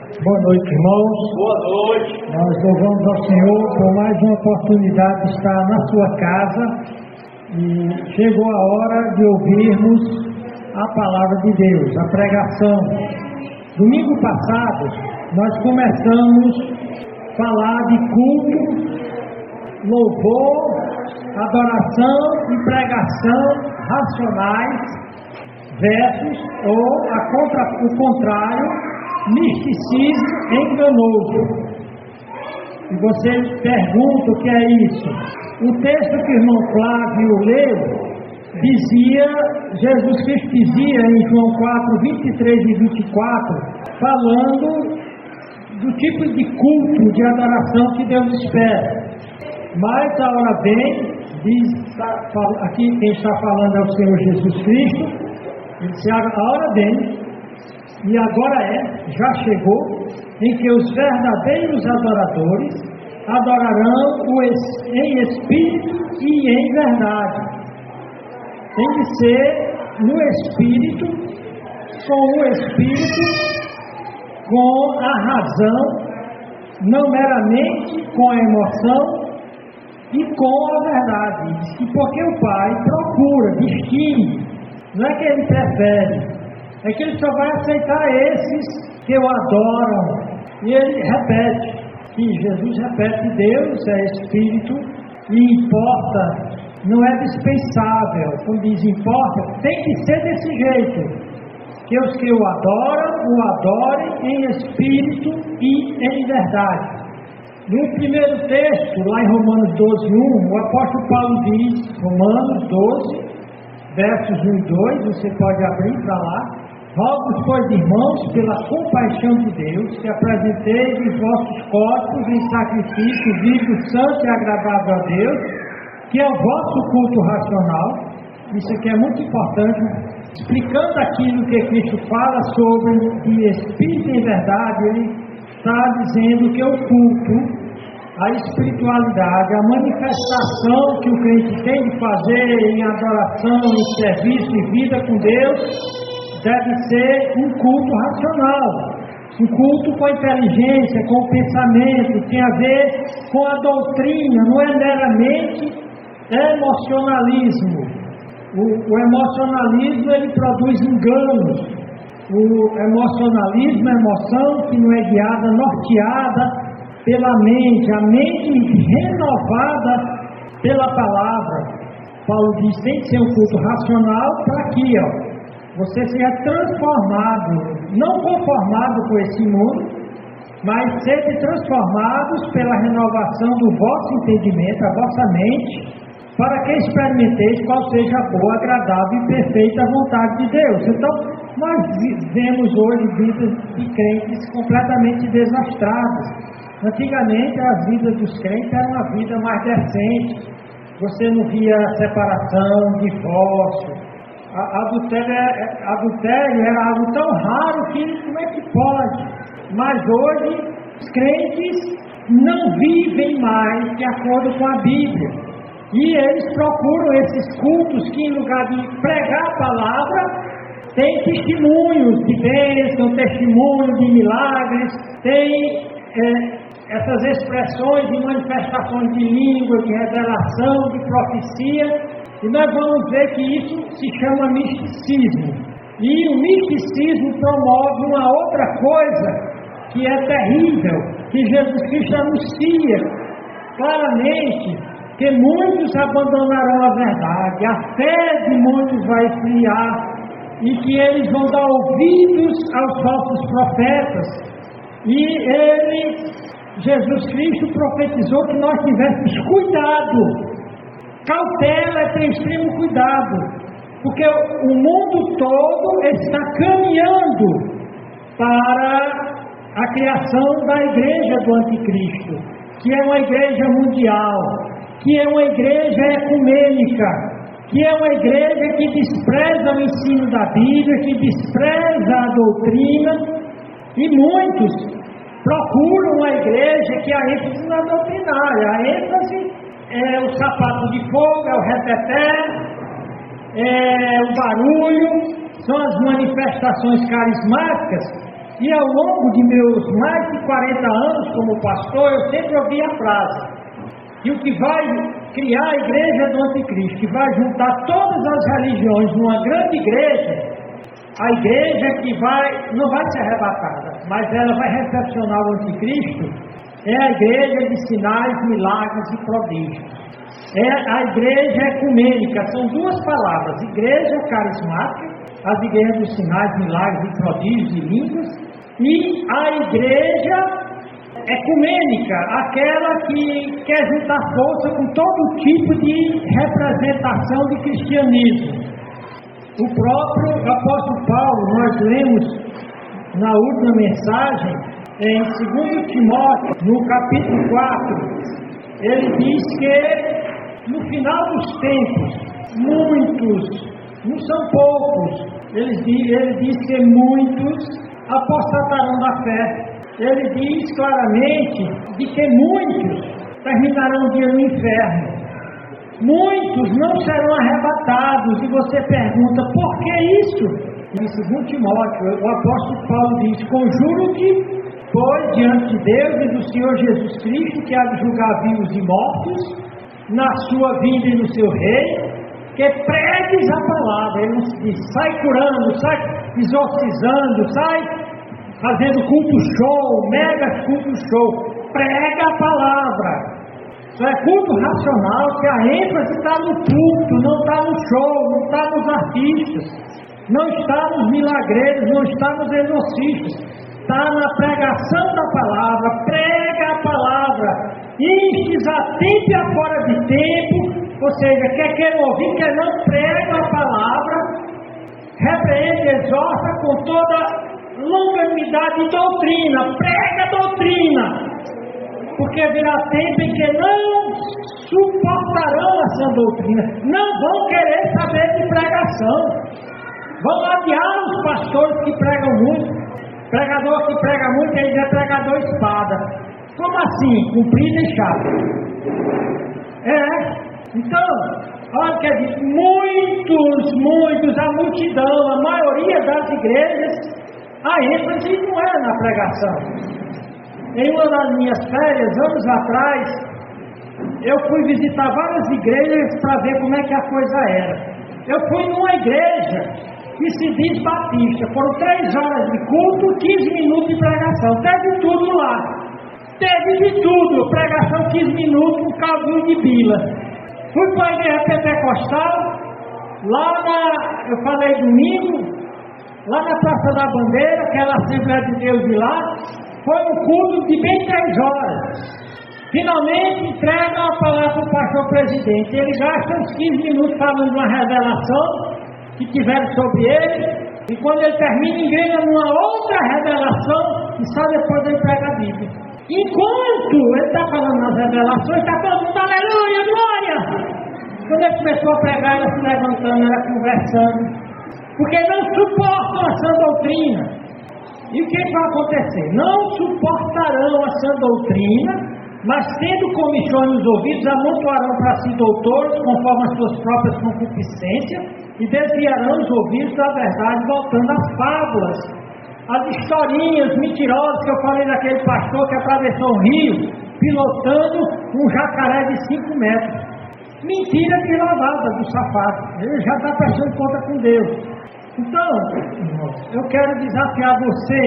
Boa noite, irmãos. Boa noite. Nós louvamos ao Senhor por mais uma oportunidade de estar na sua casa e chegou a hora de ouvirmos a palavra de Deus, a pregação. Domingo passado, nós começamos a falar de culto, louvor, adoração e pregação racionais versus o contrário, misticismo enganoso. E você pergunta o que é isso? O texto que o irmão Flávio leu Jesus Cristo dizia em João 4, 23 e 24, falando do tipo de culto, de adoração que Deus espera. Mas a hora vem, aqui quem está falando é o Senhor Jesus Cristo, ele disse, a hora vem, e agora já chegou, em que os verdadeiros adoradores adorarão em espírito e em verdade. Tem que ser no espírito, com o espírito, com a razão, não meramente com a emoção e com a verdade. E porque o Pai procura, distingue, não é que ele prefere, é que ele só vai aceitar esses que o adoram. E ele repete, que Jesus repete, Deus é Espírito e importa, não é dispensável. Quando diz importa, tem que ser desse jeito, que os que o adorem em Espírito e em verdade. No primeiro texto, lá em Romanos 12, 1, o apóstolo Paulo diz, Romanos 12, versos 1 e 2, você pode abrir para lá. Rogo-vos, pois, irmãos, pela compaixão de Deus, que apresenteis os vossos corpos em sacrifício vivo, santo e agradável a Deus, que é o vosso culto racional. Isso aqui é muito importante, explicando aquilo que Cristo fala sobre de espírito e verdade. Ele está dizendo que o culto, a espiritualidade, a manifestação que o crente tem de fazer em adoração, em serviço e vida com Deus, deve ser um culto racional, um culto com inteligência, com pensamento, tem a ver com a doutrina, não é meramente emocionalismo. O emocionalismo, ele produz enganos. O emocionalismo é emoção que não é guiada, norteada pela mente, a mente renovada pela palavra. Paulo diz, tem que ser um culto racional para aqui, você seja transformado, não conformado com esse mundo, mas sede transformados pela renovação do vosso entendimento, a vossa mente, para que experimenteis qual seja a boa, agradável e perfeita vontade de Deus. Então, nós vivemos hoje vidas de crentes completamente desastradas. Antigamente, as vidas dos crentes eram uma vida mais decente. Você não via separação, divórcio. Adultério era algo tão raro que como é que pode? Mas hoje os crentes não vivem mais de acordo com a Bíblia. E eles procuram esses cultos que, em lugar de pregar a palavra, tem testemunhos de bênção, testemunhos de milagres, tem essas expressões de manifestações de língua, de revelação, de profecia. E nós vamos ver que isso se chama misticismo. E o misticismo promove uma outra coisa que é terrível, que Jesus Cristo anuncia claramente, que muitos abandonarão a verdade, a fé de muitos vai esfriar, e que eles vão dar ouvidos aos falsos profetas. E Jesus Cristo profetizou que nós tivéssemos cuidado. Cautela, ter extremo cuidado, porque o mundo todo está caminhando para a criação da igreja do anticristo, que é uma igreja mundial, que é uma igreja ecumênica, que é uma igreja que despreza o ensino da Bíblia, que despreza a doutrina, e muitos procuram uma igreja que a ênfase na doutrinária, a ênfase é o sapato de fogo, é o reteté, é o barulho, são as manifestações carismáticas, E ao longo de meus mais de 40 anos como pastor, eu sempre ouvi a frase: que o que vai criar a igreja do anticristo, que vai juntar todas as religiões numa grande igreja, a igreja que não vai ser arrebatada, mas ela vai recepcionar o anticristo, é a igreja de sinais, milagres e prodígios. É a igreja ecumênica, são duas palavras: igreja carismática, as igrejas dos sinais, milagres e prodígios e línguas, e a igreja ecumênica, aquela que quer juntar força com todo tipo de representação de cristianismo. O próprio apóstolo Paulo, nós lemos na última mensagem, em 2 Timóteo, no capítulo 4, ele diz que no final dos tempos, muitos, não são poucos, ele diz que muitos apostatarão da fé. Ele diz claramente de que muitos terminarão o dia no inferno. Muitos não serão arrebatados. E você pergunta, por que isso? Em 2 Timóteo, o apóstolo Paulo diz: conjuro-te, pois, diante de Deus e do Senhor Jesus Cristo, que há de julgar vivos e mortos, na sua vinda e no seu reino, que pregues a palavra. Ele não diz, sai curando, sai exorcizando, sai fazendo culto show, mega culto show. Prega a palavra. Isso é culto racional, que a ênfase está no culto, não está no show, não está nos artistas, não está nos milagreiros, não está nos exorcistas. Está na pregação da palavra. Prega a palavra. Instes a tempo e a fora de tempo. Ou seja, quer ouvir, quer não, prega a palavra. Repreende, exorta com toda longanimidade e doutrina. Prega a doutrina. Porque virá tempo em que não suportarão essa doutrina. Não vão querer saber de pregação. Vão adiar os pastores que pregam muito. Pregador que prega muito, ele é pregador espada. Como assim? Comprido e chato. Então, olha que diz, muitos, a multidão, a maioria das igrejas, a ênfase não é na pregação. Em uma das minhas férias, anos atrás, eu fui visitar várias igrejas para ver como é que a coisa era. Eu fui numa igreja que se diz batista. Foram 3 horas de culto, 15 minutos de pregação. Teve tudo lá. Teve de tudo. Pregação 15 minutos, um caldinho de bila. Fui para a igreja pentecostal, eu falei domingo, lá na Praça da Bandeira, aquela Assembleia de Deus de lá, foi um culto de bem 3 horas. Finalmente entrega a palavra para o pastor presidente. Ele gasta uns 15 minutos falando de uma revelação que tiveram sobre ele, e quando ele termina, engrena numa outra revelação, e só depois ele prega a Bíblia. Enquanto ele está falando nas revelações, está todo mundo, aleluia, glória! Quando ele começou a pregar, ela se levantando, ela conversando, porque não suportam a sã doutrina. E o que vai acontecer? Não suportarão a sã doutrina, mas tendo comichões nos ouvidos, amontoarão para si doutores, conforme as suas próprias concupiscências, e desviarão os ouvidos da verdade, voltando às fábulas, às historinhas mentirosas que eu falei daquele pastor que atravessou um rio, pilotando um jacaré de 5 metros. Mentira de lavada do safado. Ele já está prestando conta com Deus. Então, irmãos, eu quero desafiar você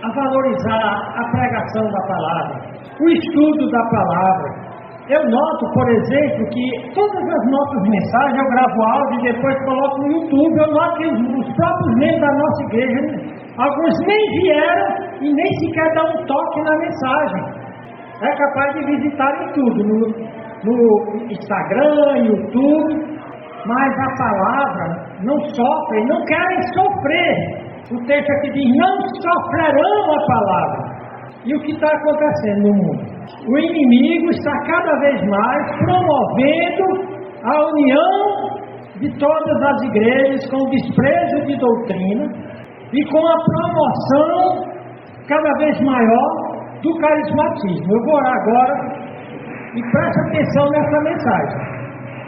a valorizar a pregação da palavra, o estudo da palavra. Eu noto, por exemplo, que todas as nossas mensagens eu gravo áudio e depois coloco no YouTube. Eu noto que os próprios membros da nossa igreja, alguns nem vieram e nem sequer dão um toque na mensagem. É capaz de visitarem tudo, no Instagram, YouTube, mas a palavra não sofre, não querem sofrer. O texto aqui diz, não sofrerão a palavra. E o que está acontecendo no mundo? O inimigo está cada vez mais promovendo a união de todas as igrejas com o desprezo de doutrina e com a promoção cada vez maior do carismatismo. Eu vou orar agora e preste atenção nessa mensagem,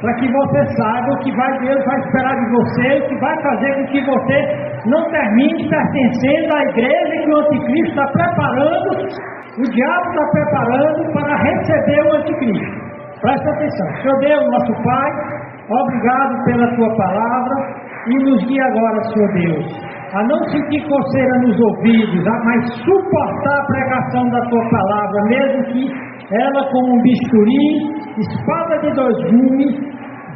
para que você saiba o que Deus vai esperar de você, o que vai fazer com que você não termine pertencendo à igreja que o anticristo está preparando, o diabo está preparando para receber o anticristo. Presta atenção. Senhor Deus, nosso Pai, obrigado pela Tua palavra e nos guia agora, Senhor Deus, a não sentir coceira nos ouvidos, mas suportar a pregação da Tua palavra, mesmo que ela, como um bisturi, espada de dois gumes,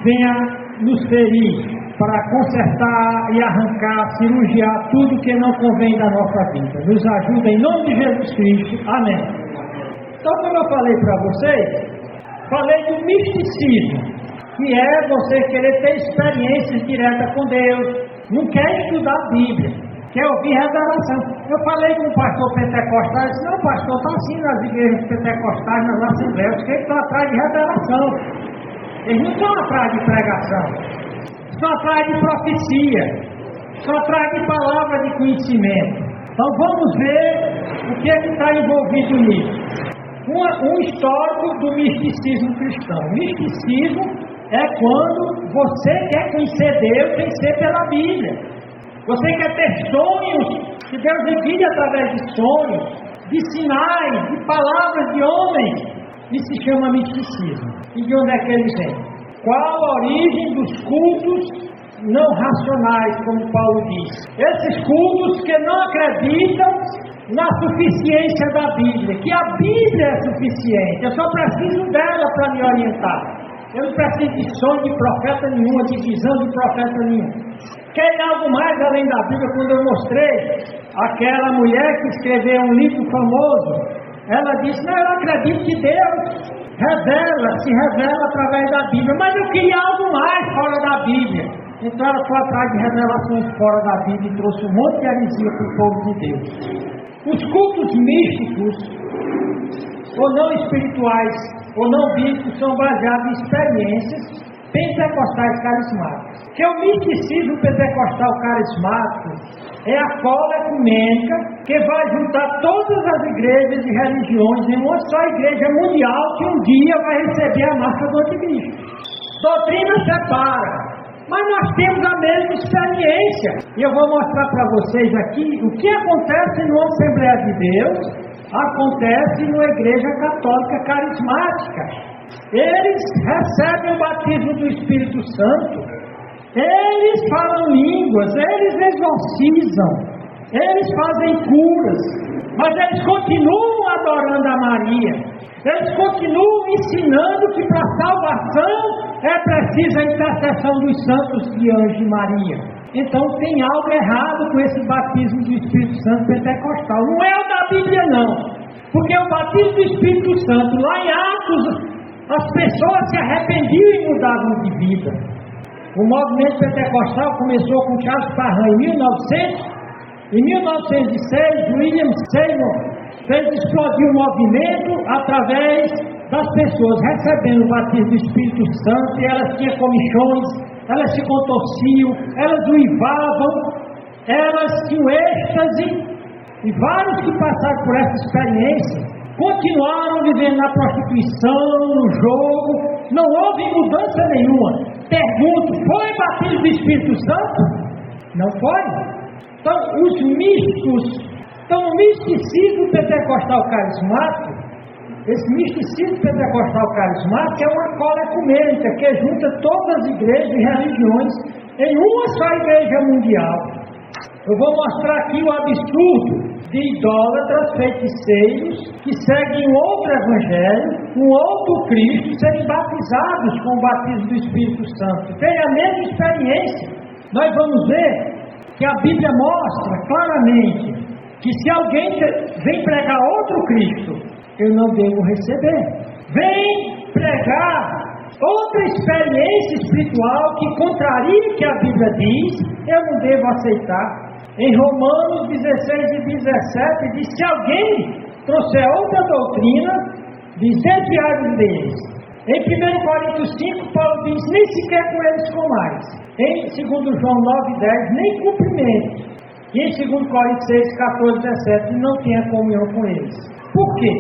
venha nos ferir, para consertar e arrancar, cirurgiar tudo que não convém da nossa vida. Nos ajuda em nome de Jesus Cristo. Amém. Então, como eu falei para vocês, falei do misticismo, que é você querer ter experiências diretas com Deus, não quer estudar a Bíblia, quer ouvir revelação. Eu falei com um pastor pentecostal, ele disse, não, pastor, está assim nas igrejas pentecostais, nas assembleias, que eles estão atrás de revelação, eles não estão atrás de pregação, estão atrás de profecia, estão atrás de palavra de conhecimento. Então vamos ver o que está envolvido nisso. Um histórico do misticismo cristão. Misticismo é quando você quer conhecer Deus sem ser pela Bíblia. Você quer ter sonhos, que Deus revele através de sonhos, de sinais, de palavras de homens. Isso se chama misticismo. E de onde é que ele vem? Qual a origem dos cultos não racionais, como Paulo diz? Esses cultos que não acreditam na suficiência da Bíblia, que a Bíblia é suficiente, eu só preciso dela para me orientar. Eu não preciso de sonho de profeta nenhum, de visão de profeta nenhum. Quer algo mais além da Bíblia? Quando eu mostrei aquela mulher que escreveu um livro famoso, ela disse, não, eu acredito que Deus se revela através da Bíblia, mas eu queria algo mais fora da Bíblia. Então ela foi atrás de revelações fora da Bíblia e trouxe um monte de heresia para o povo de Deus. Os cultos místicos, ou não espirituais, ou não bíblicos, são baseados em experiências pentecostais carismáticas. Que o misticismo pentecostal carismático é a cola ecumênica que vai juntar todas as igrejas e religiões em uma só igreja mundial que um dia vai receber a marca do anticristo. Doutrina separa, mas nós temos a mesma experiência. E eu vou mostrar para vocês aqui o que acontece numa Assembleia de Deus, acontece numa igreja católica carismática. Eles recebem o batismo do Espírito Santo, eles falam línguas, eles exorcizam, eles fazem curas, mas eles continuam adorando a Maria, eles continuam ensinando que para salvação é preciso a intercessão dos santos de anjo e Maria. Então tem algo errado com esse batismo do Espírito Santo pentecostal. Não é o da Bíblia não, porque o batismo do Espírito Santo, lá em Atos, as pessoas se arrependiam e mudavam de vida. O movimento pentecostal começou com Charles Parham em 1900. Em 1906, William Seymour fez explodir o movimento através das pessoas recebendo o batismo do Espírito Santo, e elas tinham comichões, elas se contorciam, elas uivavam, elas tinham êxtase, e vários que passaram por essa experiência continuaram vivendo na prostituição, no jogo, não houve mudança nenhuma. Pergunto, foi batismo do Espírito Santo? Não foi? Então, os místicos, o misticismo pentecostal carismático, esse misticismo pentecostal carismático é uma cola ecumênica que junta todas as igrejas e religiões em uma só igreja mundial. Eu vou mostrar aqui o absurdo de idólatras, feiticeiros, que seguem outro evangelho, um outro Cristo, serem batizados com o batismo do Espírito Santo. Tem a mesma experiência. Nós vamos ver que a Bíblia mostra claramente que se alguém vem pregar outro Cristo, eu não devo receber. Vem pregar outra experiência espiritual que contraria o que a Bíblia diz, eu não devo aceitar. Em Romanos 16 e 17 diz, se alguém trouxer outra doutrina, desviai-vos deles. Em 1 Coríntios 5, Paulo diz, nem sequer com eles comais. Em 2 João 9, 10, nem cumprimento. E em 2 Coríntios 6, 14, 17, não tenha comunhão com eles. Por quê?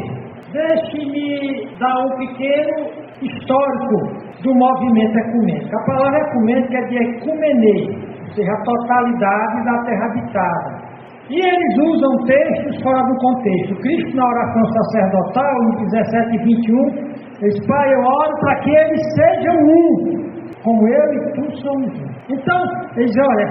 Deixe-me dar um pequeno histórico do movimento ecumênico. A palavra ecumênica é de ecumenê, ou seja, a totalidade da terra habitada. E eles usam textos fora do contexto. Cristo, na oração sacerdotal, em 17:21, diz: Pai, eu oro para que eles sejam um, como eu e tu somos um. Então, eles dizem: olha,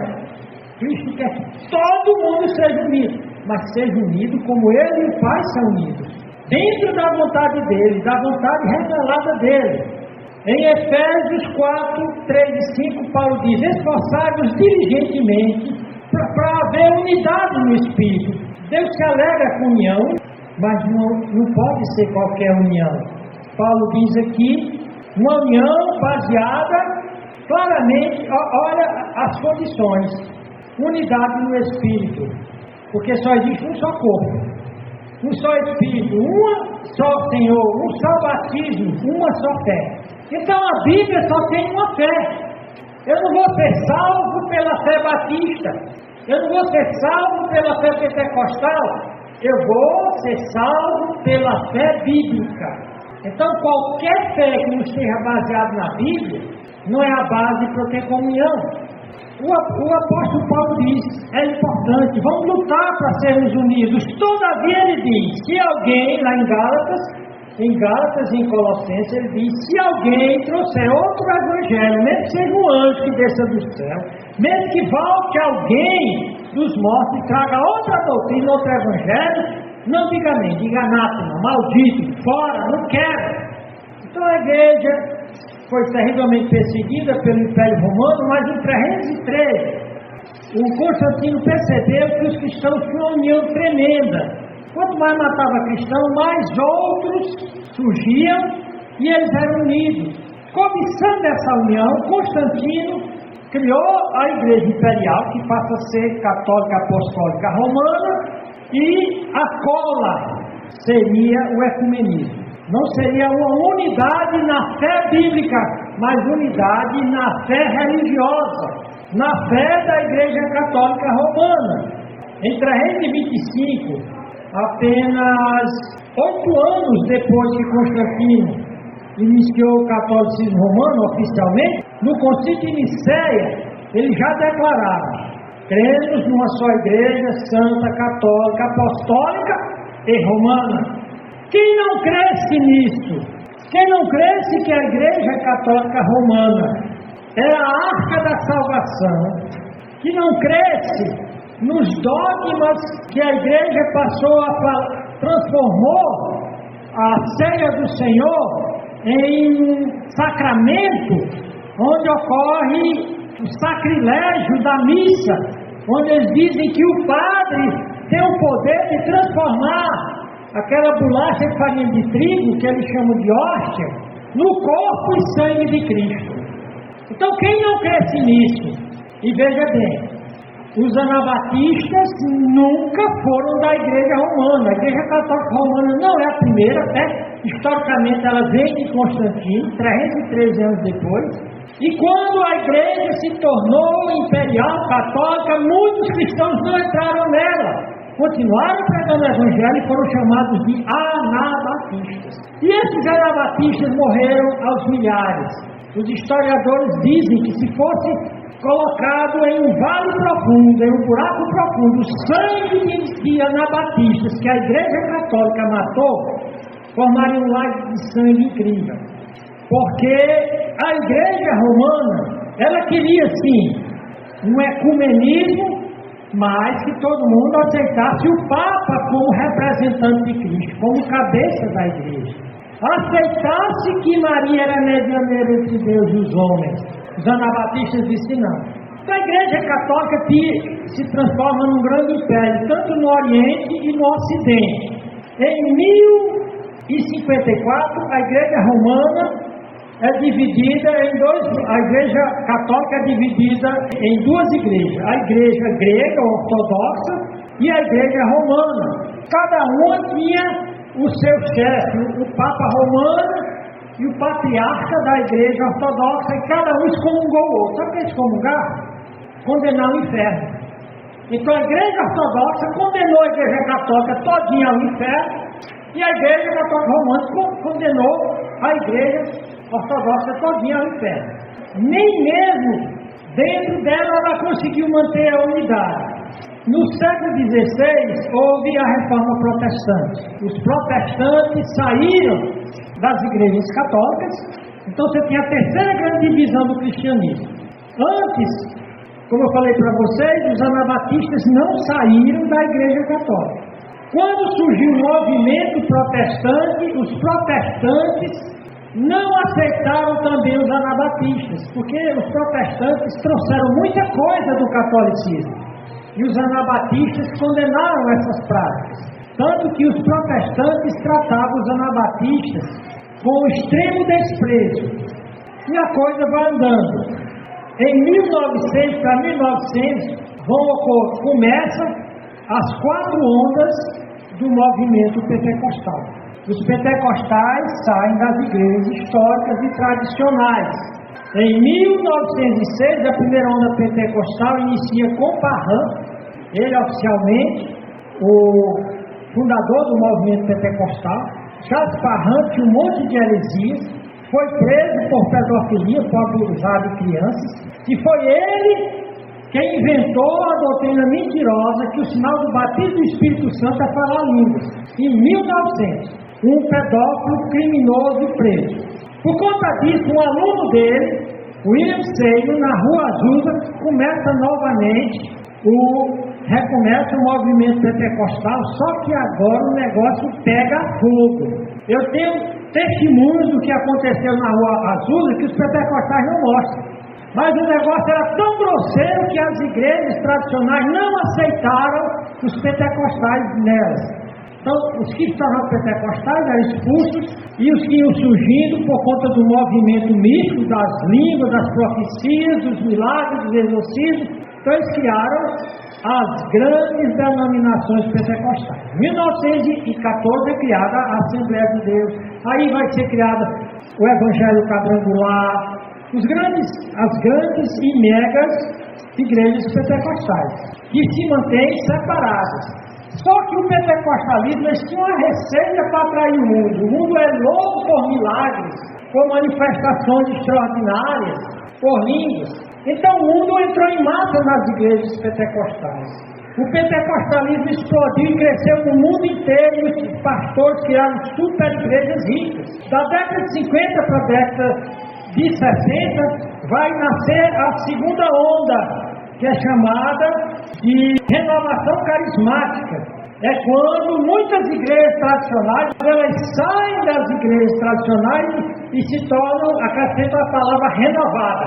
Cristo quer que todo mundo seja unido, mas seja unido como ele e o Pai são unidos, dentro da vontade dele, da vontade revelada dele. Em Efésios 4:3-5, Paulo diz: esforçai-vos diligentemente para haver unidade no Espírito. Deus se alegra com união, mas não pode ser qualquer união. Paulo diz aqui, uma união baseada claramente, olha as condições: unidade no Espírito, porque só existe um só corpo, um só Espírito, uma só Senhor, um só batismo, uma só fé. Então a Bíblia só tem uma fé. Eu não vou ser salvo pela fé batista, eu não vou ser salvo pela fé pentecostal, eu vou ser salvo pela fé bíblica. Então qualquer fé que não esteja baseada na Bíblia não é a base para eu ter comunhão. O apóstolo Paulo diz: é importante, vamos lutar para sermos unidos. Todavia ele diz: se alguém, lá em Gálatas e em Colossenses, ele diz: se alguém trouxer outro evangelho, mesmo que seja um anjo que desça do céu, mesmo que volte alguém dos mortos e traga outra doutrina, outro evangelho, não diga nem, diga anátema, maldito, fora, não quero. Então a igreja foi terrivelmente perseguida pelo Império Romano, mas em 313 o Constantino percebeu que os cristãos tinham uma união tremenda. Quanto mais matava cristão, mais outros surgiam e eles eram unidos. Cobiçando essa união, Constantino criou a Igreja Imperial, que passa a ser católica apostólica romana, e a cola seria o ecumenismo. Não seria uma unidade na fé bíblica, mas unidade na fé religiosa, na fé da Igreja Católica Romana. Em 325, apenas 8 anos depois que Constantino iniciou o catolicismo romano oficialmente, no Concílio de Nicéia, ele já declarava: cremos numa só Igreja Santa, Católica, Apostólica e Romana. Quem não cresce nisso, quem não cresce que a Igreja Católica Romana é a arca da salvação, que não cresce nos dogmas que a Igreja transformou a ceia do Senhor em sacramento, onde ocorre o sacrilégio da missa, onde eles dizem que o padre tem o poder de transformar aquela bolacha de farinha de trigo, que eles chamam de hóstia, no corpo e sangue de Cristo. Então quem não cresce nisso, e veja bem, os anabatistas nunca foram da Igreja Romana. A Igreja Católica Romana não é a primeira, até historicamente ela vem de Constantino, 313 anos depois. E quando a Igreja se tornou imperial, católica, muitos cristãos não entraram nela. Continuaram pregando o Evangelho e foram chamados de anabatistas. E esses anabatistas morreram aos milhares. Os historiadores dizem que se fosse colocado em um vale profundo, em um buraco profundo, o sangue de anabatistas que a Igreja Católica matou, formaria um lago de sangue incrível. Porque a Igreja Romana, ela queria sim um ecumenismo, mas que todo mundo aceitasse o Papa como representante de Cristo, como cabeça da Igreja. Aceitasse que Maria era medianeira entre Deus e os homens. Os anabatistas disseram não. Então a Igreja Católica se transforma num grande império, tanto no Oriente e no Ocidente. Em 1054, a Igreja Romana é dividida em a Igreja Católica é dividida em duas igrejas: a Igreja grega ortodoxa e a Igreja Romana. Cada uma tinha o seu chefe, o Papa Romano e o patriarca da Igreja Ortodoxa, e cada um excomungou o outro. Sabe o que é excomungar? Condenar o inferno. Então a Igreja Ortodoxa condenou a Igreja Católica todinha ao inferno, e a Igreja Católica Romana condenou a Igreja Ortodoxa todinha ao inferno. Nem mesmo Dentro dela, ela conseguiu manter a unidade. No século XVI, houve a Reforma Protestante. Os protestantes saíram das igrejas católicas, então você tinha a terceira grande divisão do cristianismo. Antes, como eu falei para vocês, os anabatistas não saíram da igreja católica. Quando surgiu o movimento protestante, os protestantes não aceitaram também os anabatistas, porque os protestantes trouxeram muita coisa do catolicismo. E os anabatistas condenaram essas práticas. Tanto que os protestantes tratavam os anabatistas com extremo desprezo. E a coisa vai andando. Em 1900 para 1900, começam as 4 ondas do movimento pentecostal. Os pentecostais saem das igrejas históricas e tradicionais. Em 1906, a primeira onda pentecostal inicia com Parham. Ele, oficialmente, o fundador do movimento pentecostal. Charles Parham tinha um monte de heresias. Foi preso por pedofilia, por abusar de crianças. E foi ele quem inventou a doutrina mentirosa que o sinal do batismo do Espírito Santo é falar línguas. Em 1900, um pedófilo criminoso preso. Por conta disso, um aluno dele, William Seymour, na Rua Azusa, começa novamente recomeça o movimento pentecostal, só que agora o negócio pega fogo. Eu tenho testemunhos do que aconteceu na Rua Azusa que os pentecostais não mostram. Mas o negócio era tão grosseiro que as igrejas tradicionais não aceitaram os pentecostais nelas. Então, os que estavam pentecostais eram expulsos e os que iam surgindo por conta do movimento místico, das línguas, das profecias, dos milagres, dos exorcismos. Então, eles criaram as grandes denominações pentecostais. Em 1914 é criada a Assembleia de Deus. Aí vai ser criada o Evangelho Quadrangular. As grandes e megas igrejas pentecostais, que se mantêm separadas. Só que o pentecostalismo, eles tinham uma receita para atrair o mundo. O mundo é louco por milagres, por manifestações extraordinárias, por línguas. Então o mundo entrou em massa nas igrejas pentecostais. O pentecostalismo explodiu e cresceu no mundo inteiro e os pastores criaram super igrejas ricas. Da década de 50 para a década de 60 vai nascer a segunda onda, que é chamada de renovação carismática. É quando muitas igrejas tradicionais, elas saem das igrejas tradicionais e se tornam, acrescentam a palavra renovada.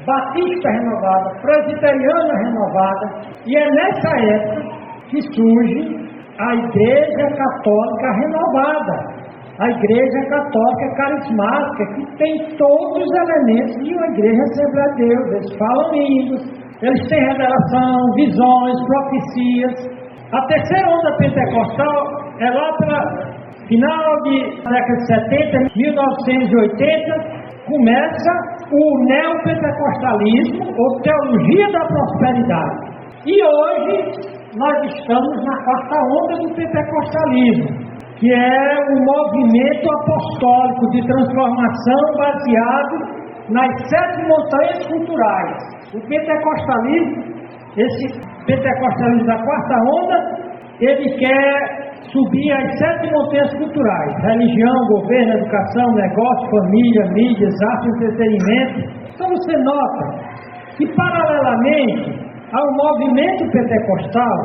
Batista renovada, presbiteriana renovada. E é nessa época que surge a Igreja Católica renovada. A Igreja Católica carismática, que tem todos os elementos de uma igreja Assembleia de Deus. Eles falam línguas, eles têm revelação, visões, profecias. A terceira onda pentecostal é lá pela final da década de 70, 1980, começa o neopentecostalismo, ou teologia da prosperidade. E hoje nós estamos na quarta onda do pentecostalismo, que é um movimento apostólico de transformação baseado nas 7 montanhas culturais. O pentecostalismo, esse pentecostalismo da quarta onda, ele quer subir as 7 montanhas culturais: religião, governo, educação, negócio, família, mídias, arte, entretenimento. Então você nota que, paralelamente ao movimento pentecostal,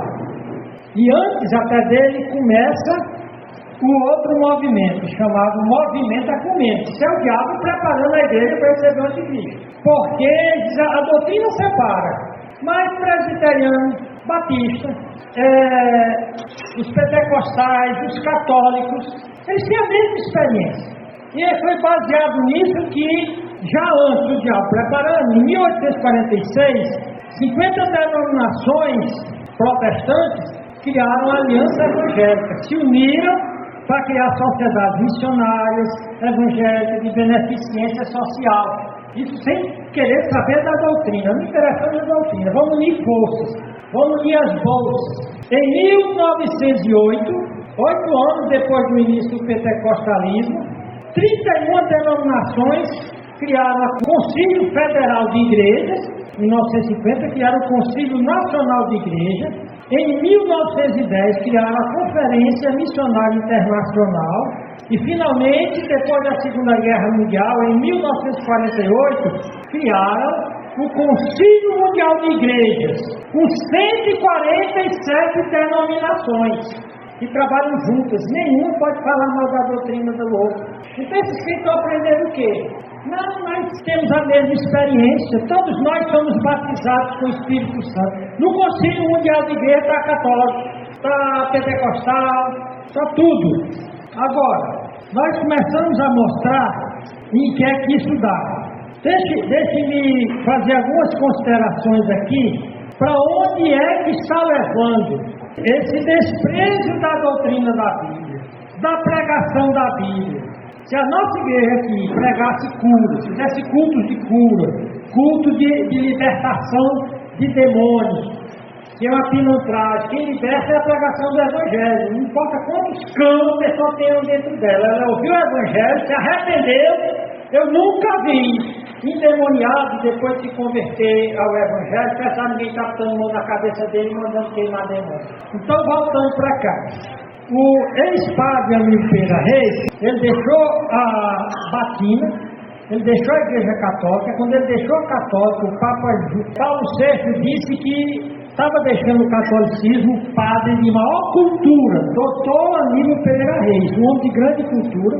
e antes até dele, começa o outro movimento, chamado movimento ecumênico. Isso é o diabo preparando a igreja para receber o anticristo. Porque a doutrina separa, mas presbiteriano, batista, os pentecostais, os católicos, eles têm a mesma experiência. E foi baseado nisso que, já antes do diabo preparando, em 1846, 50 denominações protestantes criaram a Aliança Evangélica, se uniram para criar sociedades missionárias, evangélicas, de beneficência social. Isso sem querer saber da doutrina, não interessa da doutrina. Vamos unir forças, vamos unir as bolsas. Em 1908, 8 anos depois do início do pentecostalismo, 31 denominações criaram o Concílio Federal de Igrejas, em 1950, criaram o Concílio Nacional de Igreja. Em 1910, criaram a Conferência Missionária Internacional. E, finalmente, depois da Segunda Guerra Mundial, em 1948, criaram o Concílio Mundial de Igrejas, com 147 denominações que trabalham juntas. Nenhuma pode falar mal da doutrina do outro. Então, esses que estão aprendendo o quê? Não, nós temos a mesma experiência. Todos nós somos batizados com o Espírito Santo. No Concílio Mundial de Igreja está católico, está pentecostal, está tudo. Agora, nós começamos a mostrar em que é que isso dá. Deixe-me fazer algumas considerações aqui para onde é que está levando esse desprezo da doutrina da Bíblia, da pregação da Bíblia. Se a nossa igreja aqui pregasse cura, fizesse cultos de cura, culto de libertação de demônios, que é uma pilantragem, quem liberta é a pregação do Evangelho. Não importa quantos canos a pessoa tenha dentro dela. Ela ouviu o Evangelho, se arrependeu. Eu nunca vi endemoniado depois de se converter ao Evangelho, pensar ninguém está botando mão na cabeça dele e mandando queimar demônio. Então, voltando para cá. O ex-padre Amílio Pereira Reis, ele deixou a batina, ele deixou a Igreja Católica. Quando ele deixou a Católica, o Papa Paulo VI disse que estava deixando o catolicismo padre de maior cultura, doutor Amílio Pereira Reis, um homem de grande cultura.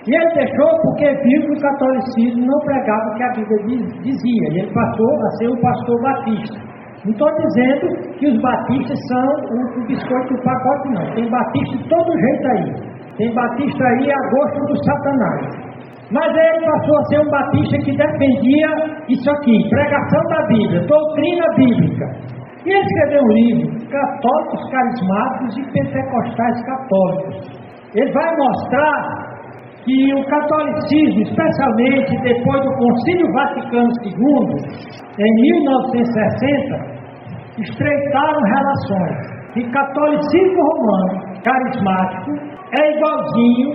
E ele deixou porque viu que o catolicismo não pregava o que a Bíblia dizia. E ele passou a ser um pastor batista. Não estou dizendo que os batistas são o biscoito do pacote, não. Tem batista de todo jeito aí. Tem batista aí a gosto do Satanás. Mas ele passou a ser um batista que defendia isso aqui, pregação da Bíblia, doutrina bíblica. E ele escreveu um livro, Católicos Carismáticos e Pentecostais Católicos. Ele vai mostrar que o catolicismo, especialmente depois do Concílio Vaticano II, em 1960, estreitaram relações. E catolicismo romano carismático é igualzinho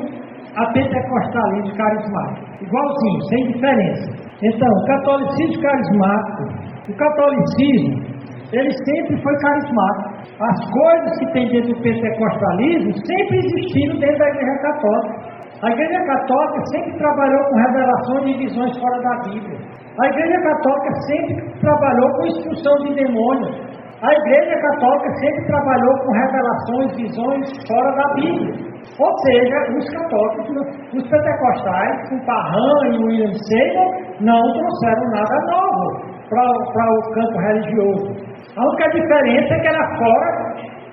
a pentecostalismo carismático. Igualzinho, sem diferença. Então, o catolicismo carismático, o catolicismo, ele sempre foi carismático. As coisas que tem dentro do pentecostalismo sempre existiram dentro da Igreja Católica. A Igreja Católica sempre trabalhou com revelações de visões fora da Bíblia. A Igreja Católica sempre trabalhou com expulsão de demônios. A Igreja Católica sempre trabalhou com revelações, visões fora da Bíblia. Ou seja, os católicos, os pentecostais, com Parham e William Seymour, não trouxeram nada novo para o campo religioso. A única diferença é que era fora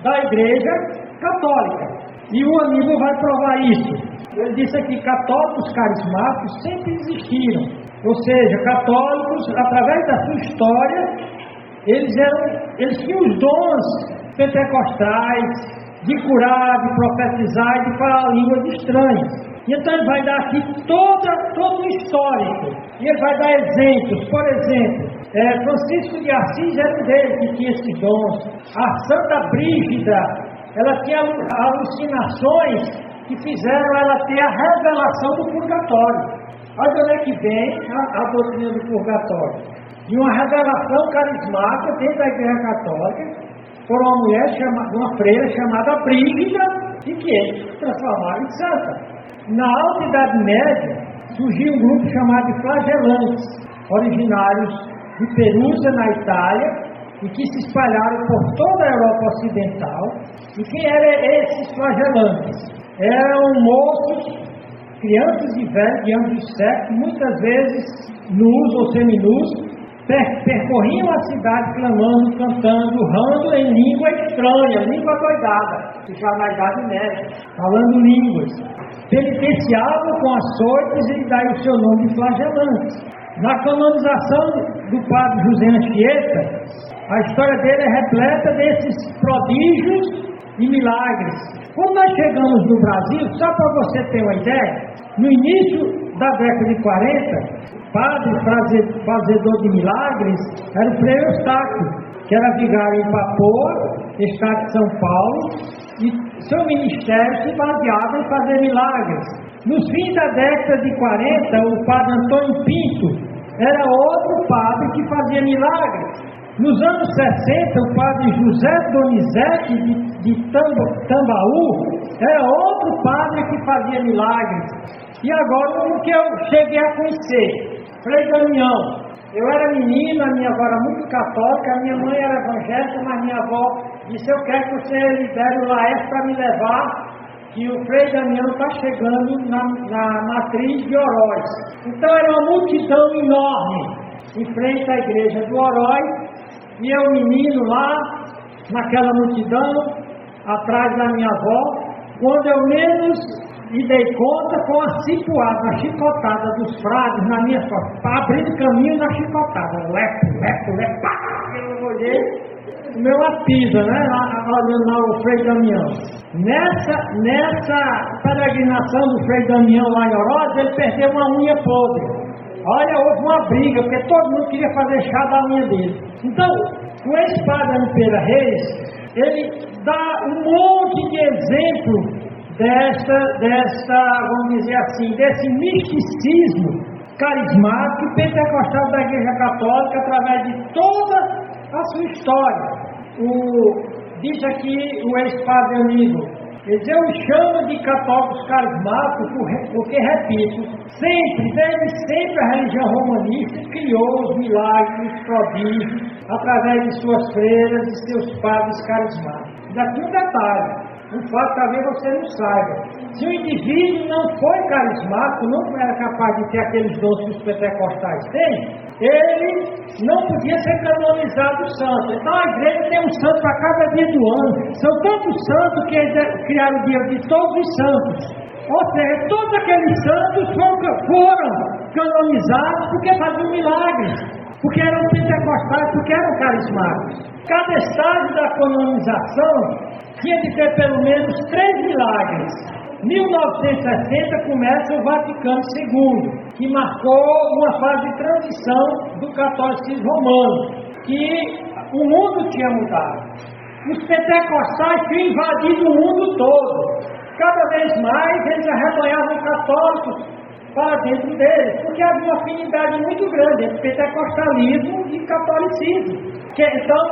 da Igreja Católica. E o amigo vai provar isso. Ele disse aqui, católicos carismáticos sempre existiram. Ou seja, católicos, através da sua história, eles tinham os dons pentecostais, de curar, de profetizar e de falar línguas estranhas. E então ele vai dar aqui todo o histórico. E ele vai dar exemplos. Por exemplo, Francisco de Assis era um deles que tinha esses dons. A Santa Brígida, ela tinha alucinações que fizeram ela ter a revelação do purgatório. Olha onde é que vem a doutrina do purgatório. De uma revelação carismática dentro da Igreja Católica, por uma mulher uma freira chamada Brígida, e que eles transformaram em santa. Na Alta Idade Média, surgiu um grupo chamado de flagelantes, originários de Perusa, na Itália, e que se espalharam por toda a Europa Ocidental. E quem eram esses flagelantes? Eram moços, crianças e velhos de ambos os sexos, muitas vezes nus ou seminus, percorriam a cidade clamando, cantando, urrando em língua estranha, língua doidada, já na Idade Média, falando línguas. Penitenciavam com açoites e daí o seu nome de flagelantes. Na canonização do padre José Anchieta, a história dele é repleta desses prodígios e milagres. Quando nós chegamos no Brasil, só para você ter uma ideia, no início da década de 40, padre fazedor de milagres era o Frei Eustáquio, que era vigário em Papoa, estado de São Paulo, e seu ministério se baseava em fazer milagres. Nos fins da década de 40, o padre Antônio Pinto, era outro padre que fazia milagres. Nos anos 60, o padre José Donizete de Tambaú era outro padre que fazia milagres. E agora o que eu cheguei a conhecer, Frei Damião. Eu era menino, a minha avó era muito católica, a minha mãe era evangélica, mas minha avó disse: eu quero que você libere o Laércio para me levar, que o Frei Damião está chegando na matriz de Oroz. Então era uma multidão enorme em frente à igreja do Oroz, e eu menino lá, naquela multidão, atrás da minha avó. Quando eu menos me dei conta, com a cipuada, a chicotada dos frades na minha costas, abrindo caminho na chicotada, lepo, pá! Eu olhei, o meu apisa, né, olhando lá o Frei Damião. Nessa peregrinação do Frei Damião lá em Oroz, ele perdeu uma unha podre. Olha, houve uma briga, porque todo mundo queria fazer chá da unha dele. Então, o ex-padre Pereira Reis, ele dá um monte de exemplo vamos dizer assim, desse misticismo carismático pentecostal da Igreja Católica através de toda a sua história. Diz aqui o ex-padre amigo, eu o chamo de católicos carismáticos porque, repito, desde sempre a religião romanista criou os milagres, os prodígios, através de suas freiras e seus padres carismáticos. E aqui um detalhe, um fato talvez você não saiba: se o indivíduo não foi carismático, não era capaz de ter aqueles dons que os pentecostais têm, ele não podia ser canonizado santo. Então a igreja tem um santo para cada dia do ano. São tantos santos que eles criaram o dia de todos os santos. Ou seja, todos aqueles santos foram canonizados porque faziam milagres, porque eram pentecostais, porque eram carismáticos. Cada estágio da canonização tinha de ter pelo menos 3 milagres. 1960 começa o Vaticano II, que marcou uma fase de transição do catolicismo romano, que o mundo tinha mudado. Os pentecostais tinham invadido o mundo todo. Cada vez mais eles arrebanhavam católicos para dentro deles, porque havia uma afinidade muito grande entre pentecostalismo e catolicismo. Então,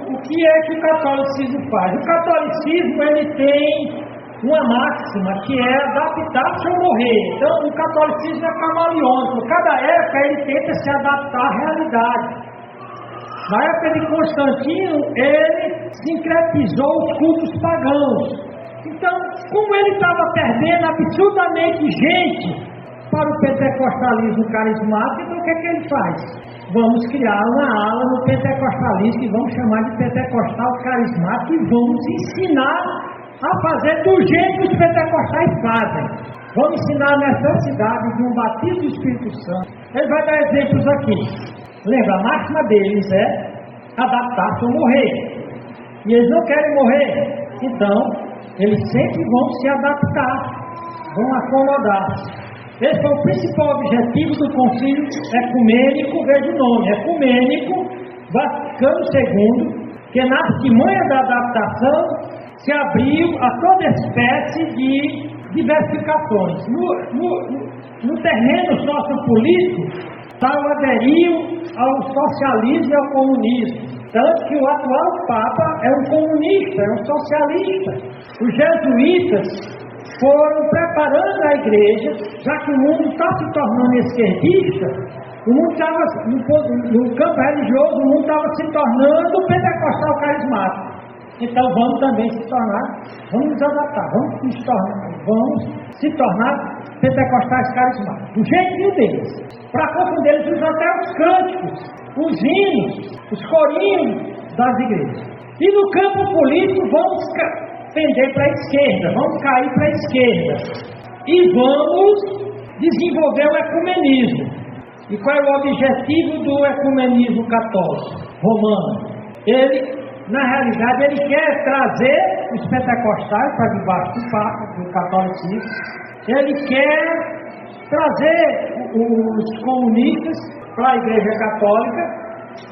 o que é que o catolicismo faz? O catolicismo, ele tem uma máxima, que é adaptar-se ou morrer. Então, o catolicismo é camaleônico. Cada época ele tenta se adaptar à realidade. Na época de Constantino, ele sincretizou os cultos pagãos. Então, como ele estava perdendo absurdamente gente para o pentecostalismo carismático, então o que é que ele faz? Vamos criar uma ala no pentecostalismo e vamos chamar de pentecostal carismático e vamos ensinar a fazer do jeito que os pentecostais fazem. Vamos ensinar a necessidade de um batismo do Espírito Santo. Ele vai dar exemplos aqui. Lembra, a máxima deles é adaptar-se ou morrer. E eles não querem morrer. Então, eles sempre vão se adaptar, vão acomodar-se. Esse foi o principal objetivo do Concílio Ecumênico, veja o nome, Ecumênico, Vaticano II, que na artimanha da adaptação se abriu a toda espécie de diversificações. No terreno sociopolítico, tal aderiu ao socialismo e ao comunismo. Tanto que o atual Papa é um comunista, é um socialista. Os jesuítas foram preparando a igreja, já que o mundo está se tornando esquerdista, o mundo estava, no campo religioso, o mundo estava se tornando pentecostal carismático. Então vamos também se tornar, vamos nos adaptar, vamos se tornar pentecostais carismáticos, do jeitinho deles. Para confundir, eles usam até os cânticos, os hinos, os corinhos das igrejas. E no campo político vamos pender para a esquerda, vamos cair para a esquerda. E vamos desenvolver o ecumenismo. E qual é o objetivo do ecumenismo católico romano? Na realidade, ele quer trazer os pentecostais para debaixo do Papa, do catolicismo. Ele quer trazer os comunistas para a Igreja Católica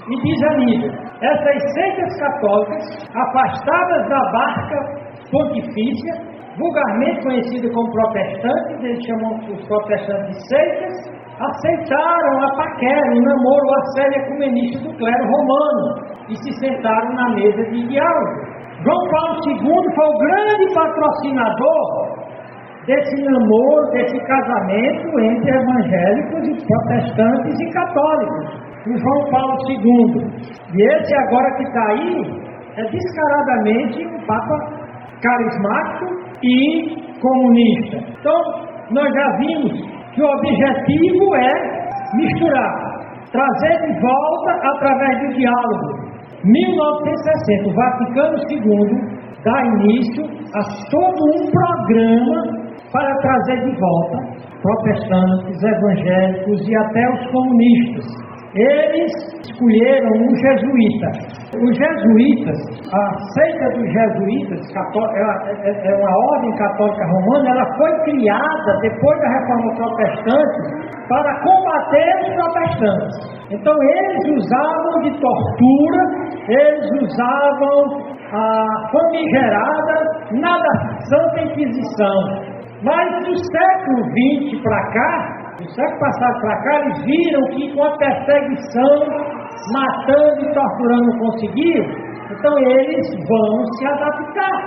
e diz a nível: essas seitas católicas, afastadas da barca pontifícia, vulgarmente conhecida como protestantes, eles chamam os protestantes de seitas, aceitaram a paquera, o namoro, a série ecumenista do clero romano e se sentaram na mesa de diálogo. João Paulo II foi o grande patrocinador desse namoro, desse casamento entre evangélicos e protestantes e católicos, o João Paulo II. E esse agora que está aí é descaradamente um papa carismático e comunista. Então, nós já vimos que o objetivo é misturar, trazer de volta através do diálogo. 1960, o Vaticano II dá início a todo um programa para trazer de volta protestantes, evangélicos e até os comunistas. Eles escolheram um jesuíta. Os jesuítas, a seita dos jesuítas, é uma ordem católica romana, ela foi criada depois da Reforma Protestante para combater os protestantes. Então eles usavam de tortura, eles usavam a famigerada nada Santa Inquisição. Mas do século XX para cá, do século passado para cá, eles viram que com a perseguição, matando e torturando não conseguiram, então eles vão se adaptar,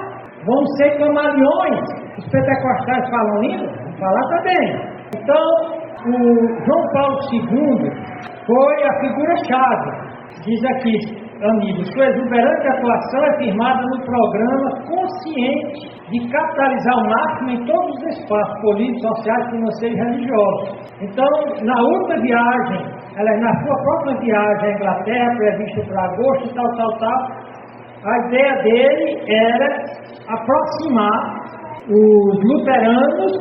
vão ser camaleões. Os pentecostais falam língua, vão falar também. Então, o João Paulo II foi a figura-chave. Diz aqui, amigos, sua exuberante atuação é firmada no programa consciente de capitalizar ao máximo em todos os espaços políticos, sociais, financeiros e religiosos. Então, na última viagem, na sua própria viagem à Inglaterra, prevista para agosto, tal, a ideia dele era aproximar os luteranos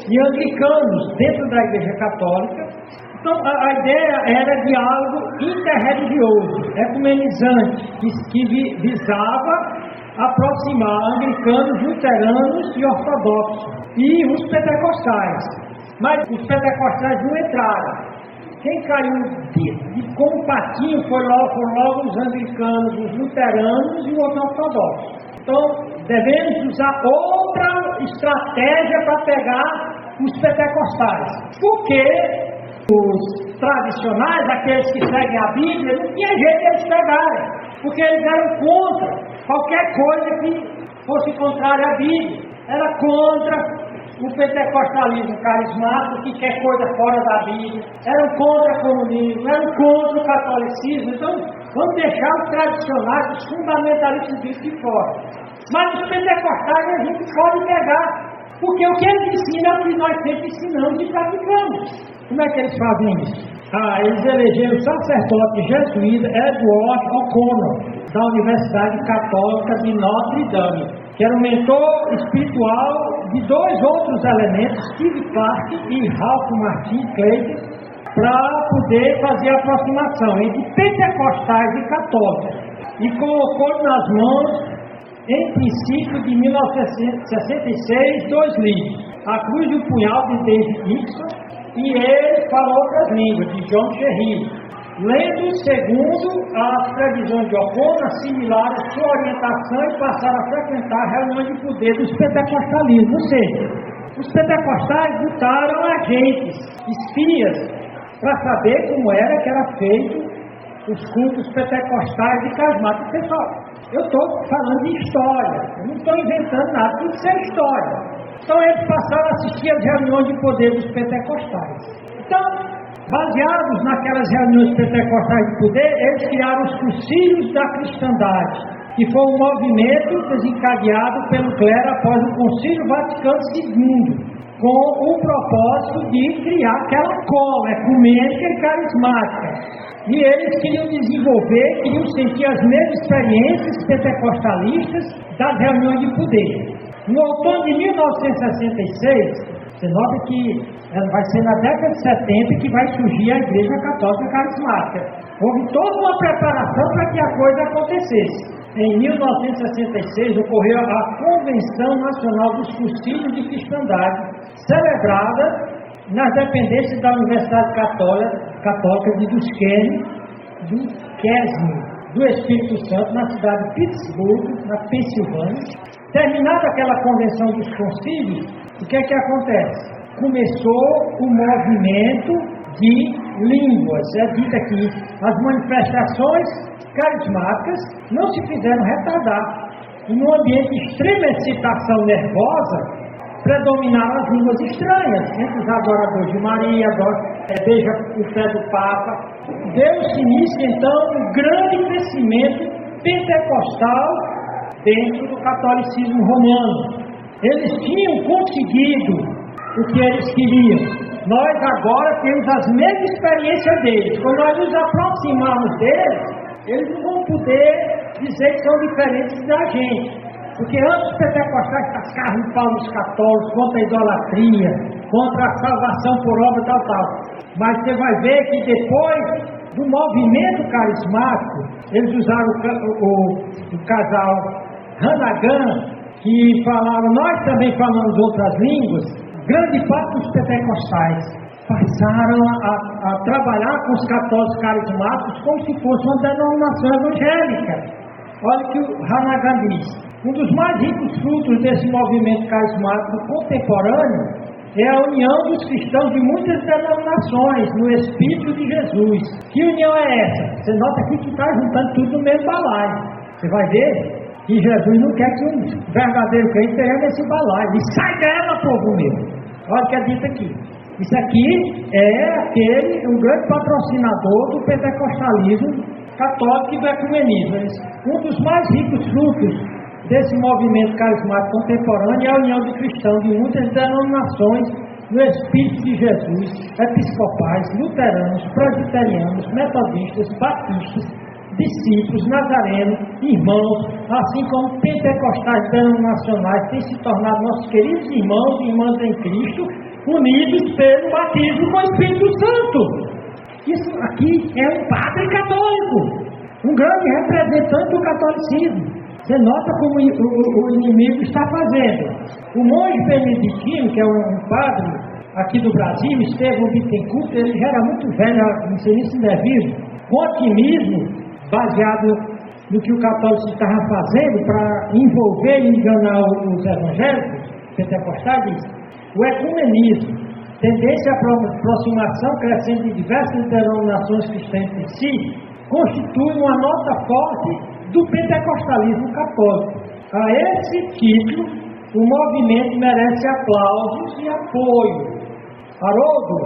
e anglicanos dentro da Igreja Católica. Então, a ideia era diálogo interreligioso, ecumenizante, que visava aproximar anglicanos, luteranos e ortodoxos, e os pentecostais. Mas os pentecostais não entraram. Quem caiu como um patinho foram logo os anglicanos, os luteranos e os ortodoxos. Então, devemos usar outra estratégia para pegar os pentecostais. Porque os tradicionais, aqueles que seguem a Bíblia, não tinha jeito de eles pegarem, porque eles eram contra qualquer coisa que fosse contrária à Bíblia. Era contra o pentecostalismo carismático, que quer coisa fora da Bíblia, eram contra o comunismo, eram contra o catolicismo. Então, vamos deixar os tradicionais, os fundamentalistas disso de fora. Mas os pentecostais a gente pode pegar, porque o que eles ensinam é o que nós sempre ensinamos e praticamos. Como é que eles fazem isso? Eles elegeram o sacerdote jesuíta Edward O'Connor, da Universidade Católica de Notre Dame, que era o mentor espiritual de dois outros elementos, Steve Clark e Ralph Martin Clayton, para poder fazer a aproximação entre pentecostais e católicos. E colocou nas mãos, em princípio de 1966, dois livros: A Cruz e o Punhal, de David Nixon, e Ele Falou Outras Línguas, de John Sherry. Lendo segundo as previsões de O'Connor, assimilaram sua orientação e passaram a frequentar reuniões de poder dos pentecostalismos. Ou seja, os pentecostais botaram agentes, espias, para saber como era que era feito os cultos pentecostais e carismáticos. Pessoal, eu estou falando de história, eu não estou inventando nada, tudo isso é história. Então eles passaram a assistir às reuniões de poder dos pentecostais. Então, baseados naquelas reuniões pentecostais de poder, eles criaram os concílios da cristandade, que foi um movimento desencadeado pelo clero após o Concílio Vaticano II, com o propósito de criar aquela cola ecumênica e carismática. E eles queriam desenvolver, queriam sentir as mesmas experiências pentecostalistas das reuniões de poder. No outono de 1966, você nota que vai ser na década de 70 que vai surgir a Igreja Católica Carismática. Houve toda uma preparação para que a coisa acontecesse. Em 1966 ocorreu a Convenção Nacional dos Concílios de Cristandade, celebrada nas dependências da Universidade Católica de Duquesne, do Espírito Santo, na cidade de Pittsburgh, na Pensilvânia. Terminada aquela convenção dos concílios, o que é que acontece? Começou o movimento de línguas. É dito aqui, as manifestações carismáticas não se fizeram retardar. E num ambiente de extrema excitação nervosa, predominaram as línguas estranhas entre os adoradores de Maria, beija o pé do Papa. Deu-se início então um grande crescimento pentecostal dentro do catolicismo romano. Eles tinham conseguido o que eles queriam. Nós agora temos as mesmas experiências deles. Quando nós nos aproximarmos deles, eles não vão poder dizer que são diferentes da gente. Porque antes os pentecostais tascavam o pau nos católicos contra a idolatria, contra a salvação por obra tal. Mas você vai ver que depois do movimento carismático, eles usaram o casal Hanagan, que falaram, nós também falamos outras línguas. Grande parte dos pentecostais passaram a trabalhar com os católicos carismáticos como se fosse uma denominação evangélica. Olha o que o Hanagan diz. Um dos mais ricos frutos desse movimento carismático contemporâneo é a união dos cristãos de muitas denominações no Espírito de Jesus. Que união é essa? Você nota aqui que está juntando tudo no mesmo balaio. Você vai ver que Jesus não quer que um verdadeiro crente esteja nesse balaio. Ele sai dela, povo meu. Olha o que é dito aqui. Isso aqui é um grande patrocinador do pentecostalismo católico e do ecumenismo. Um dos mais ricos frutos desse movimento carismático contemporâneo é a união de cristãos de muitas denominações no Espírito de Jesus, episcopais, luteranos, presbiterianos, metodistas, batistas, discípulos, nazarenos, irmãos, assim como pentecostais denominacionais têm se tornado nossos queridos irmãos e irmãs em Cristo, unidos pelo batismo com o Espírito Santo. Isso aqui é um padre católico, um grande representante do catolicismo. Você nota como o inimigo está fazendo. O monge beneditino, que é um padre aqui do Brasil, Estevão Bittencourt, ele já era muito velho, não sei nem se ainda é vivo, com otimismo, baseado no que o católico estava fazendo para envolver e enganar os evangélicos pentecostais, diz, o ecumenismo, tendência à aproximação crescente de diversas denominações cristãs entre si, constitui uma nota forte do pentecostalismo católico. A esse título, o movimento merece aplausos e apoio. Haroldo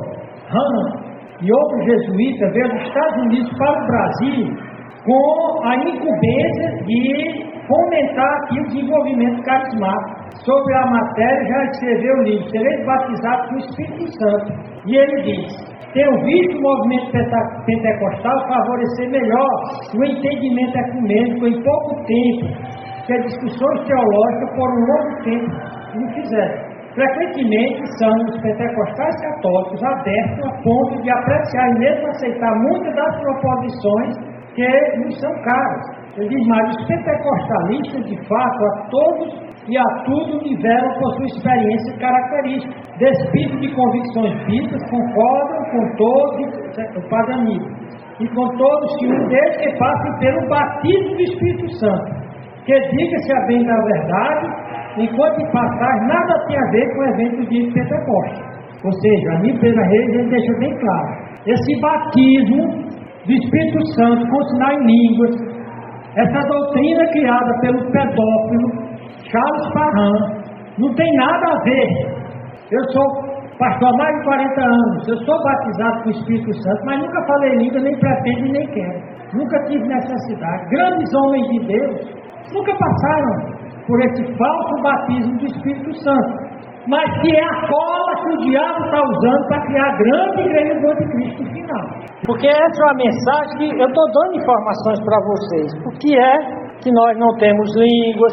Hahn e outros jesuítas veio dos Estados Unidos para o Brasil com a incumbência de fomentar aqui o desenvolvimento carismático. Sobre a matéria, já escreveu o livro Sereis Batizados com o Espírito Santo. E ele diz: tenho visto o movimento pentecostal favorecer melhor o entendimento ecumênico em pouco tempo, que as discussões teológicas por um longo tempo não fizeram. Frequentemente são os pentecostais católicos abertos a ponto de apreciar e mesmo aceitar muitas das proposições que nos são caras. Ele diz mais, os pentecostalistas de fato a todos e a tudo tiveram por sua experiência característica. Despido de convicções bíblicas, concordam com todos, o Padre Amigo, e com todos que um deles que passem pelo batismo do Espírito Santo, que diga-se a bem da verdade, enquanto em passagem nada tem a ver com o evento do dia de Pentecostes. Ou seja, a minha Pedro Reis ele deixa bem claro, esse batismo do Espírito Santo com sinal em línguas, essa doutrina criada pelo pedófilo Charles Parham, não tem nada a ver. Eu sou pastor há mais de 40 anos, eu sou batizado com o Espírito Santo, mas nunca falei língua, nem pretendo, nem quero. Nunca tive necessidade. Grandes homens de Deus nunca passaram por esse falso batismo do Espírito Santo, mas que é a cola que o diabo está usando para criar a grande igreja do anticristo final. Porque essa é uma mensagem que eu estou dando informações para vocês. O que é que nós não temos línguas,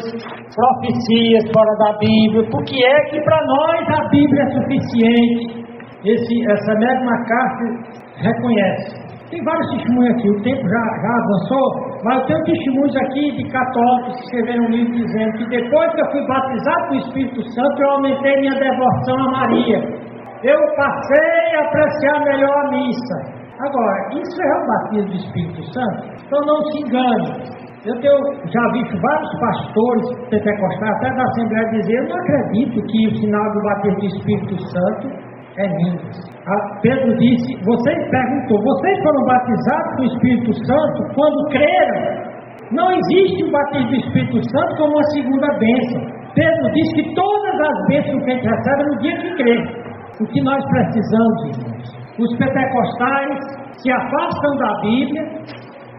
profecias fora da Bíblia? Por que é que para nós a Bíblia é suficiente? Essa mesma carta reconhece. Tem vários testemunhos aqui, o tempo já avançou, mas eu tenho testemunhos aqui de católicos que escreveram um livro dizendo que depois que eu fui batizado com o Espírito Santo, eu aumentei minha devoção a Maria. Eu passei a apreciar melhor a missa. Agora, isso é o batismo do Espírito Santo? Então não se engane. Eu já visto vários pastores pentecostais, até da Assembleia, dizer: eu não acredito que o sinal do batismo do Espírito Santo é Minas. Pedro disse, perguntou, vocês foram batizados com o Espírito Santo quando creram? Não existe o batismo do Espírito Santo como uma segunda bênção. Pedro disse que todas as bênçãos que a gente recebe é no dia que crê. O que nós precisamos, irmãos? Os pentecostais se afastam da Bíblia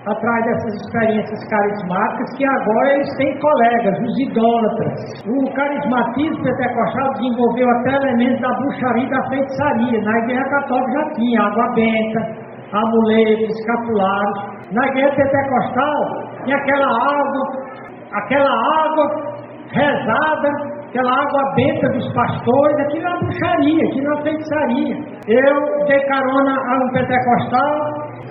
atrás dessas experiências carismáticas, que agora eles têm colegas, os idólatras. O carismatismo pentecostal desenvolveu até elementos da bruxaria e da feitiçaria. Na Igreja Católica já tinha água benta, amuletos, escapulários. Na Igreja Pentecostal tinha aquela água rezada, aquela água benta dos pastores, aquilo é uma bruxaria, aquilo é uma feitiçaria. Eu dei carona a um pentecostal,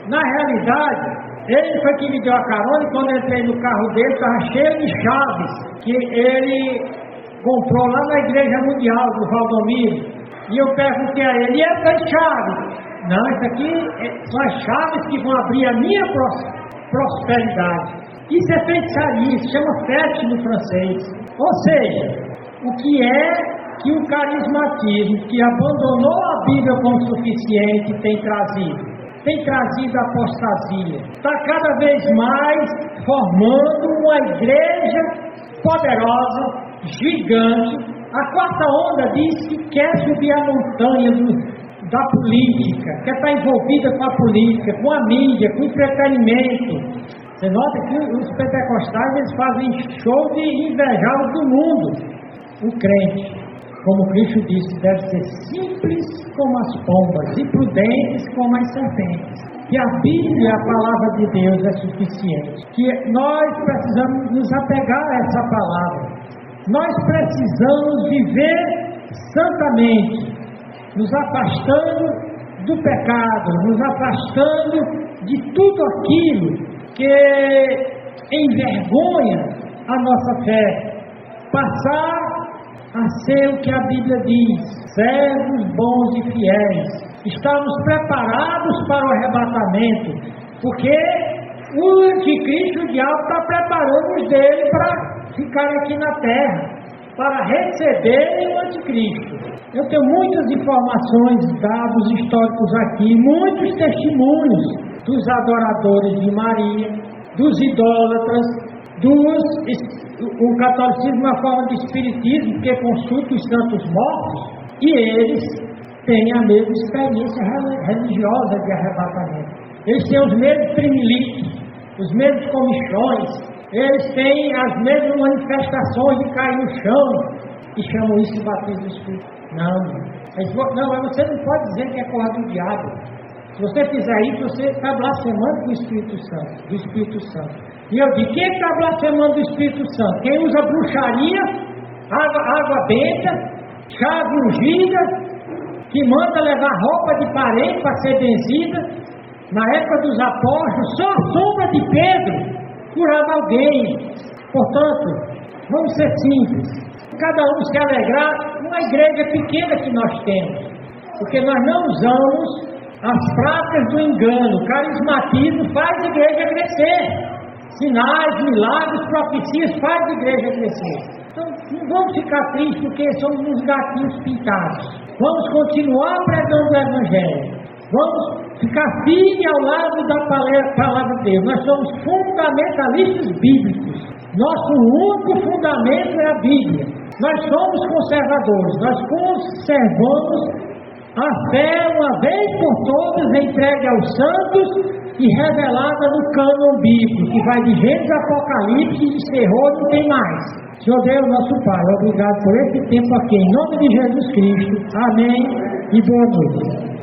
na realidade, ele foi que me deu a carona, e quando eu entrei no carro dele, estava cheio de chaves, que ele comprou lá na Igreja Mundial do Valdomiro. E eu perguntei a ele, e essas chaves? Não, isso aqui são as chaves que vão abrir a minha prosperidade. Isso é feitiçaria, isso chama fête no francês. Ou seja, o que é que o carismatismo, que abandonou a Bíblia como suficiente, tem trazido? Tem trazido apostasia. Está cada vez mais formando uma igreja poderosa, gigante. A quarta onda diz que quer subir a montanha da política, quer estar envolvida com a política, com a mídia, com o entretenimento. Você nota que os pentecostais eles fazem show de invejar o do mundo. O crente, como Cristo disse, deve ser simples como as pombas e prudentes como as serpentes. Que a Bíblia, a palavra de Deus, é suficiente. Que nós precisamos nos apegar a essa palavra. Nós precisamos viver santamente, nos afastando do pecado, nos afastando de tudo aquilo que envergonha a nossa fé. Passar a ser o que a Bíblia diz, servos bons e fiéis. Estamos preparados para o arrebatamento, porque o anticristo, o diabo, está preparando os dele para ficar aqui na terra, para receberem o anticristo. Eu tenho muitas informações, dados históricos aqui, muitos testemunhos dos adoradores de Maria, dos idólatras, o catolicismo é uma forma de espiritismo, porque consulta os santos mortos, e eles têm a mesma experiência religiosa de arrebatamento. Eles têm os mesmos primilitos, os mesmos comichões, eles têm as mesmas manifestações de cair no chão, e chamam isso de batismo do Espírito. Não, mas você não pode dizer que é coisa do diabo. Se você fizer isso, você está blasfemando do Espírito Santo. E eu digo, quem está blasfemando do Espírito Santo? Quem usa bruxaria, água benta, chave ungida, que manda levar roupa de parente para ser benzida. Na época dos apóstolos, só a sombra de Pedro curava alguém. Portanto, vamos ser simples. Cada um se alegrar numa igreja pequena que nós temos. Porque nós não usamos as práticas do engano. O carismatismo faz a igreja crescer. Sinais, milagres, profecias faz a igreja crescer. Então não vamos ficar tristes porque somos uns gatinhos pintados. Vamos continuar pregando o Evangelho. Vamos ficar firmes ao lado da palavra de Deus. Nós somos fundamentalistas bíblicos. Nosso único fundamento é a Bíblia. Nós somos conservadores. Nós conservamos a fé, uma vez por todas, entregue aos santos e revelada no cânon bíblico, que vai de Gênesis a Apocalipse e encerrou, não tem mais. Senhor Deus, nosso Pai, obrigado por esse tempo aqui, em nome de Jesus Cristo. Amém e boa noite.